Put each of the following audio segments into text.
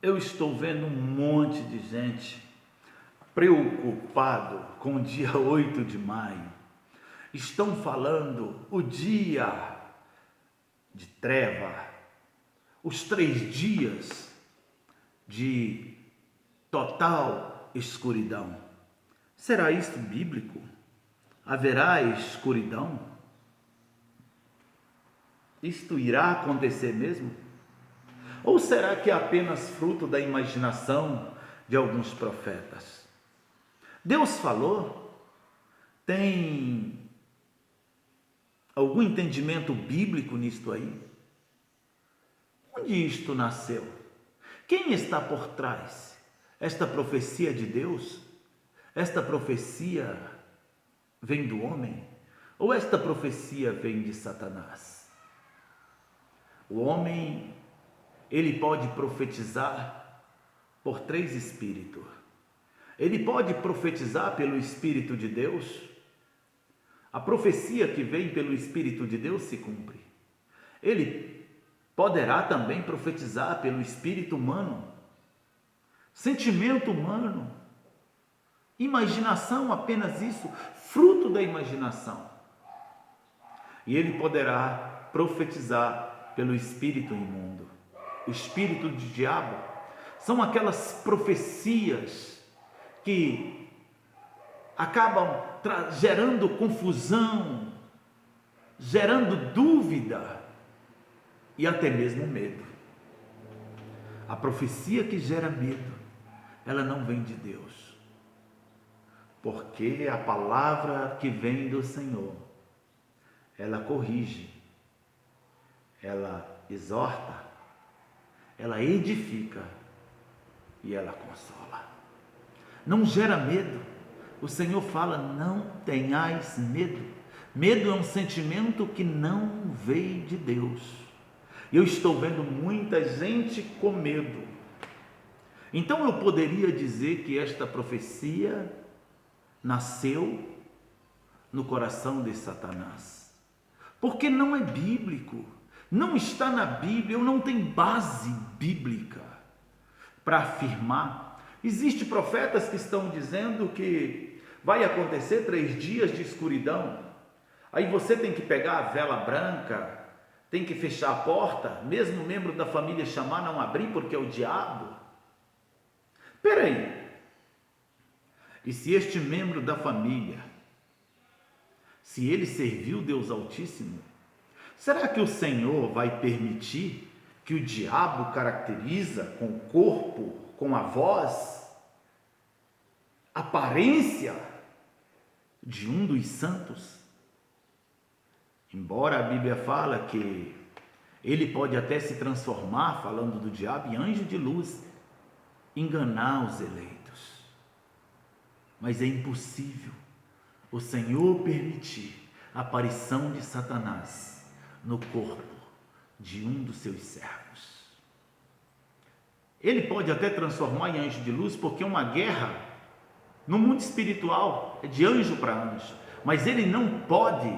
Eu estou vendo um monte de gente preocupado com o dia 8 de maio. Estão falando o dia de treva, os 3 dias de total escuridão. Será isso bíblico? Haverá escuridão? Isto irá acontecer mesmo? Ou será que é apenas fruto da imaginação de alguns profetas? Deus falou? Tem algum entendimento bíblico nisto aí? Onde isto nasceu? Quem está por trás? Esta profecia de Deus? Esta profecia vem do homem? Ou esta profecia vem de Satanás? O homem, ele pode profetizar por 3 espíritos. Ele pode profetizar pelo Espírito de Deus. A profecia que vem pelo Espírito de Deus se cumpre. Ele poderá também profetizar pelo espírito humano, sentimento humano, imaginação, apenas isso, fruto da imaginação. E ele poderá profetizar pelo espírito imundo, o espírito do diabo. São aquelas profecias que acabam gerando confusão, gerando dúvida e até mesmo medo. A profecia que gera medo, ela não vem de Deus, porque a palavra que vem do Senhor, ela corrige, ela exorta, ela edifica e ela consola. Não gera medo. O Senhor fala: não tenhais medo. Medo é um sentimento que não veio de Deus. Eu estou vendo muita gente com medo. Então eu poderia dizer que esta profecia nasceu no coração de Satanás, porque não é bíblico, não está na Bíblia, ou não tem base bíblica para afirmar. Existem profetas que estão dizendo que vai acontecer 3 dias de escuridão. Aí você tem que pegar a vela branca, tem que fechar a porta, mesmo o membro da família chamar, não abrir porque é o diabo. Espera aí. E se este membro da família, se ele serviu Deus Altíssimo, será que o Senhor vai permitir que o diabo caracteriza com o corpo, com a voz, aparência de um dos santos? Embora a Bíblia fala que ele pode até se transformar, falando do diabo, em anjo de luz, enganar os eleitos. Mas é impossível o Senhor permitir a aparição de Satanás no corpo de um dos seus servos. Ele pode até transformar em anjo de luz, porque uma guerra no mundo espiritual é de anjo para anjo, mas ele não pode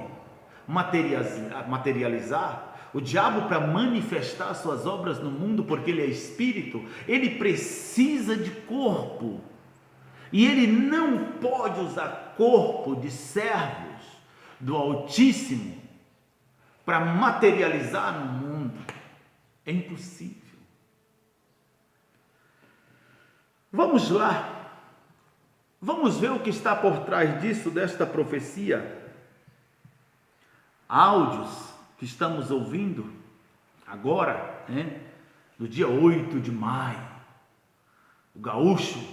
materializar. O diabo, para manifestar suas obras no mundo, porque ele é espírito, ele precisa de corpo, e ele não pode usar corpo de servos do Altíssimo para materializar no mundo. É impossível. Vamos lá, vamos ver o que está por trás disso, desta profecia. Áudios que estamos ouvindo agora, do dia 8 de maio, o gaúcho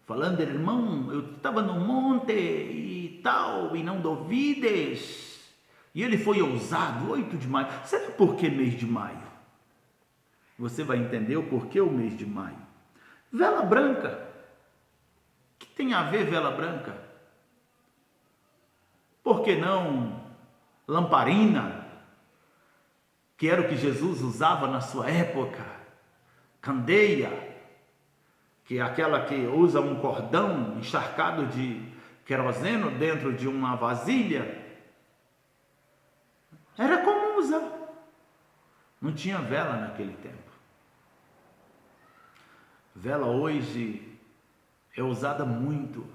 falando: irmão, eu estava no monte e tal, e não duvides. E ele foi ousado, 8 de maio. Será por que mês de maio? Você vai entender o porquê o mês de maio. Vela branca. O que tem a ver vela branca? Por que não lamparina, que era o que Jesus usava na sua época? Candeia, que é aquela que usa um cordão encharcado de queroseno dentro de uma vasilha. Era comum usar. Não tinha vela naquele tempo. Vela hoje é usada muito,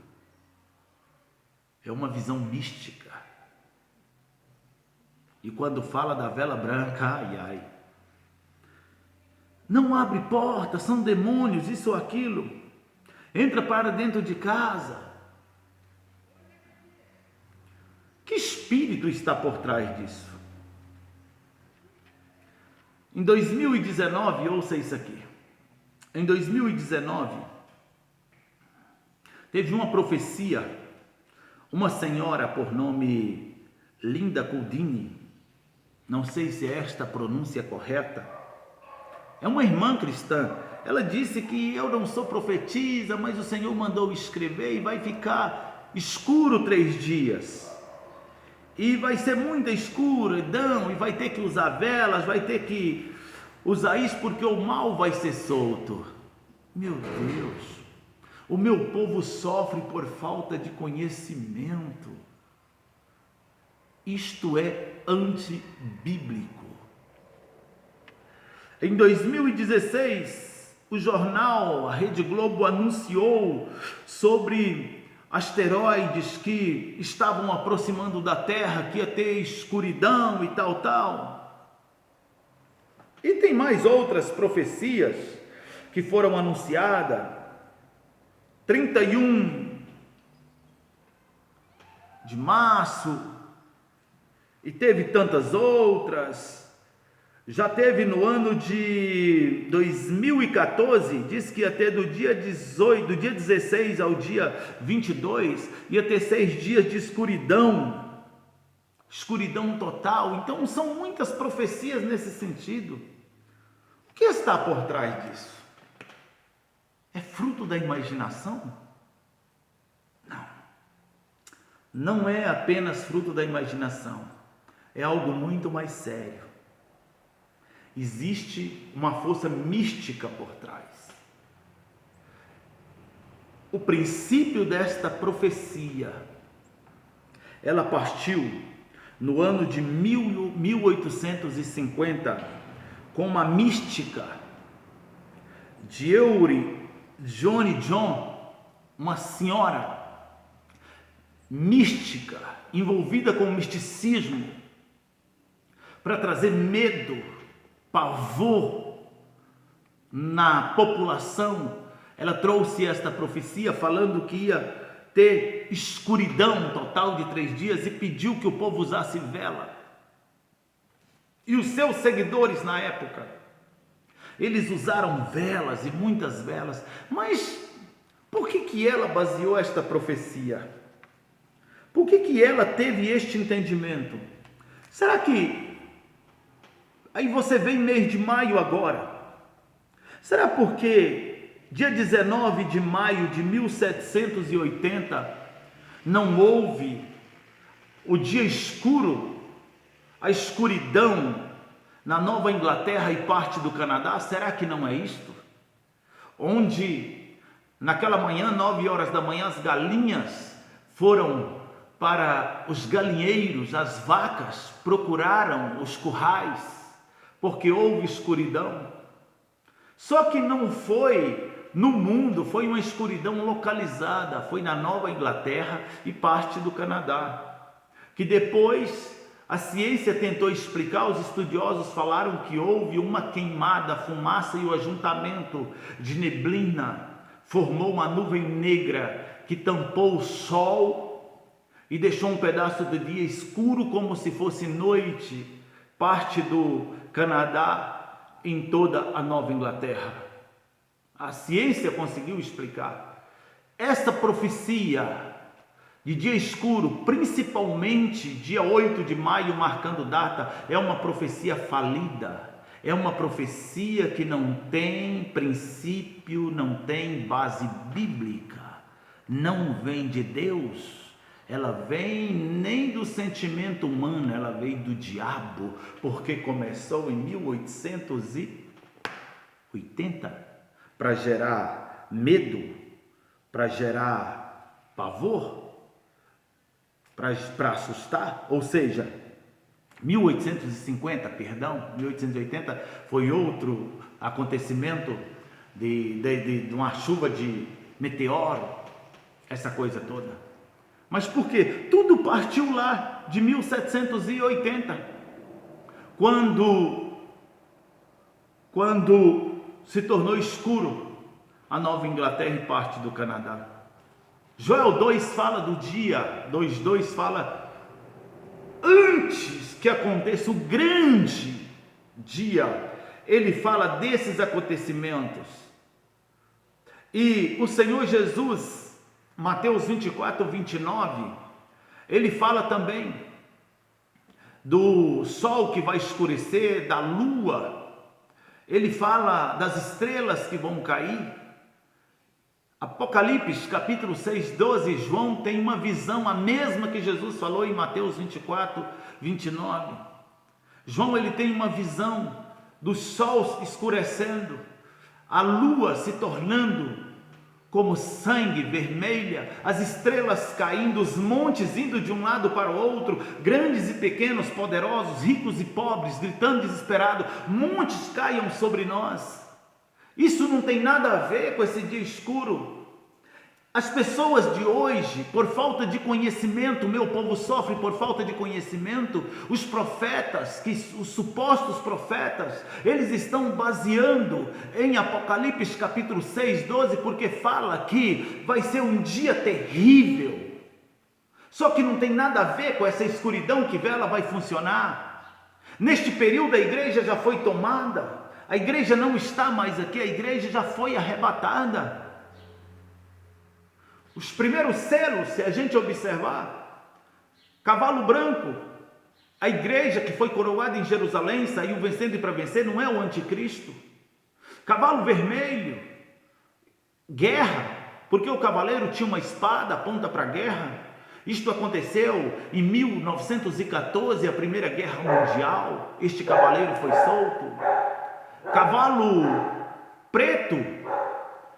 é uma visão mística. E quando fala da vela branca, ai, ai, não abre porta, são demônios, isso ou aquilo, entra para dentro de casa. Que espírito está por trás disso? Em 2019, ouça isso aqui, em 2019, teve uma profecia, uma senhora por nome Linda Coldini, não sei se é esta a pronúncia correta, é uma irmã cristã. Ela disse que eu não sou profetisa, mas o Senhor mandou escrever e vai ficar escuro 3 dias. E vai ser muita escuridão, e vai ter que usar velas, vai ter que usar isso porque o mal vai ser solto. Meu Deus, o meu povo sofre por falta de conhecimento. Isto é antibíblico. Em 2016, o jornal, a Rede Globo anunciou sobre asteroides que estavam aproximando da Terra, que ia ter escuridão e tal. E tem mais outras profecias que foram anunciadas. 31 de março, e teve tantas outras. Já teve no ano de 2014, diz que ia ter do dia 16 ao dia 22, ia ter 6 dias de escuridão total. Então são muitas profecias nesse sentido. O que está por trás disso? É fruto da imaginação? Não é apenas fruto da imaginação, é algo muito mais sério. Existe uma força mística por trás. O princípio desta profecia, ela partiu no ano de 1850 com uma mística de John, uma senhora mística, envolvida com o misticismo, para trazer medo, pavor na população. Ela trouxe esta profecia falando que ia ter escuridão total de 3 dias e pediu que o povo usasse vela. E os seus seguidores na época, eles usaram velas e muitas velas. Mas por que ela baseou esta profecia? Por que ela teve este entendimento? Será que aí você vem mês de maio agora? Será porque dia 19 de maio de 1780 não houve o dia escuro, a escuridão na Nova Inglaterra e parte do Canadá? Será que não é isto? Onde naquela manhã, 9 horas da manhã, as galinhas foram para os galinheiros, as vacas procuraram os currais, porque houve escuridão. Só que não foi no mundo, foi uma escuridão localizada, foi na Nova Inglaterra e parte do Canadá, que depois a ciência tentou explicar. Os estudiosos falaram que houve uma queimada, fumaça e o ajuntamento de neblina formou uma nuvem negra que tampou o sol e deixou um pedaço do dia escuro como se fosse noite, parte do Canadá, em toda a Nova Inglaterra. A ciência conseguiu explicar. Esta profecia de dia escuro, principalmente dia 8 de maio, marcando data, é uma profecia falida. É uma profecia que não tem princípio, não tem base bíblica, não vem de Deus. Ela vem nem do sentimento humano, ela veio do diabo, porque começou em 1880 para gerar medo, para gerar pavor, para assustar. Ou seja, 1880 foi outro acontecimento de uma chuva de meteoro, essa coisa toda. Mas por quê? Tudo partiu lá de 1780, quando se tornou escuro a Nova Inglaterra e parte do Canadá. Joel 2 fala do dia, 2:2 fala antes que aconteça o grande dia, ele fala desses acontecimentos. E o Senhor Jesus, Mateus 24:29, ele fala também do sol que vai escurecer, da lua, ele fala das estrelas que vão cair. Apocalipse capítulo 6:12, João tem uma visão, a mesma que Jesus falou em Mateus 24:29. João, ele tem uma visão do sol escurecendo, a lua se tornando como sangue vermelha, as estrelas caindo, os montes indo de um lado para o outro, grandes e pequenos, poderosos, ricos e pobres, gritando desesperado, montes caiam sobre nós. Isso não tem nada a ver com esse dia escuro. As pessoas de hoje, por falta de conhecimento, meu povo sofre por falta de conhecimento. Os profetas, os supostos profetas, eles estão baseando em Apocalipse capítulo 6:12, porque fala que vai ser um dia terrível. Só que não tem nada a ver com essa escuridão que ela vai funcionar. Neste período a igreja já foi tomada. A igreja não está mais aqui, a igreja já foi arrebatada. Os primeiros selos, se a gente observar, cavalo branco, a igreja que foi coroada em Jerusalém, saiu vencendo e para vencer, não é o anticristo. Cavalo vermelho, guerra, porque o cavaleiro tinha uma espada, aponta para a guerra. Isto aconteceu em 1914, a Primeira Guerra Mundial, este cavaleiro foi solto. Cavalo preto,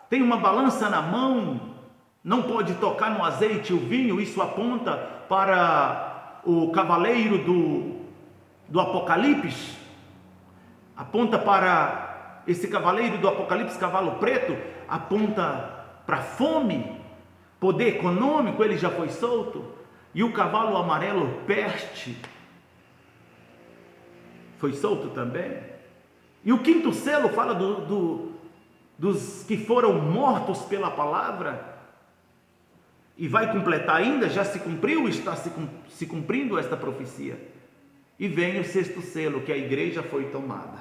tem uma balança na mão, não pode tocar no azeite o vinho, isso aponta para o cavaleiro do Apocalipse, aponta para esse cavaleiro do Apocalipse, cavalo preto, aponta para fome, poder econômico, ele já foi solto. E o cavalo amarelo, peste, foi solto também. E o quinto selo fala dos que foram mortos pela palavra, e vai completar ainda, já se cumpriu, está se cumprindo esta profecia. E vem o sexto selo, que a igreja foi tomada.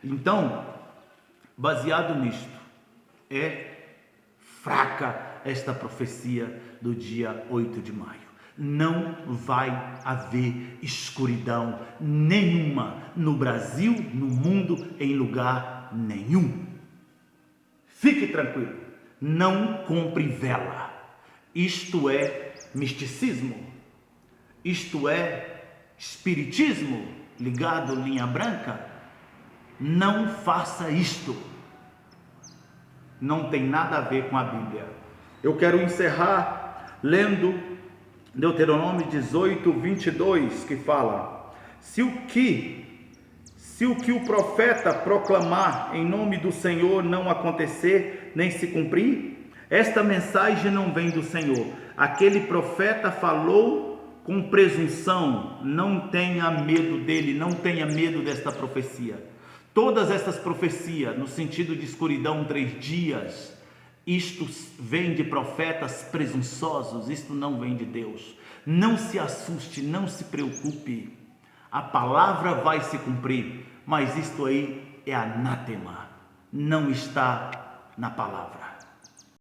Então, baseado nisto, é fraca esta profecia do dia 8 de maio. Não vai haver escuridão nenhuma no Brasil, no mundo, em lugar nenhum. Fique tranquilo, não compre vela. Isto é misticismo, isto é espiritismo ligado linha branca. Não faça isto, não tem nada a ver com a Bíblia. Eu quero encerrar lendo Deuteronômio 18:22, que fala: se o que o profeta proclamar em nome do Senhor não acontecer nem se cumprir, esta mensagem não vem do Senhor. Aquele profeta falou com presunção. Não tenha medo dele, não tenha medo desta profecia. Todas estas profecias, no sentido de escuridão 3 dias, isto vem de profetas presunçosos, isto não vem de Deus. Não se assuste, não se preocupe, a palavra vai se cumprir, mas isto aí é anátema, não está na palavra.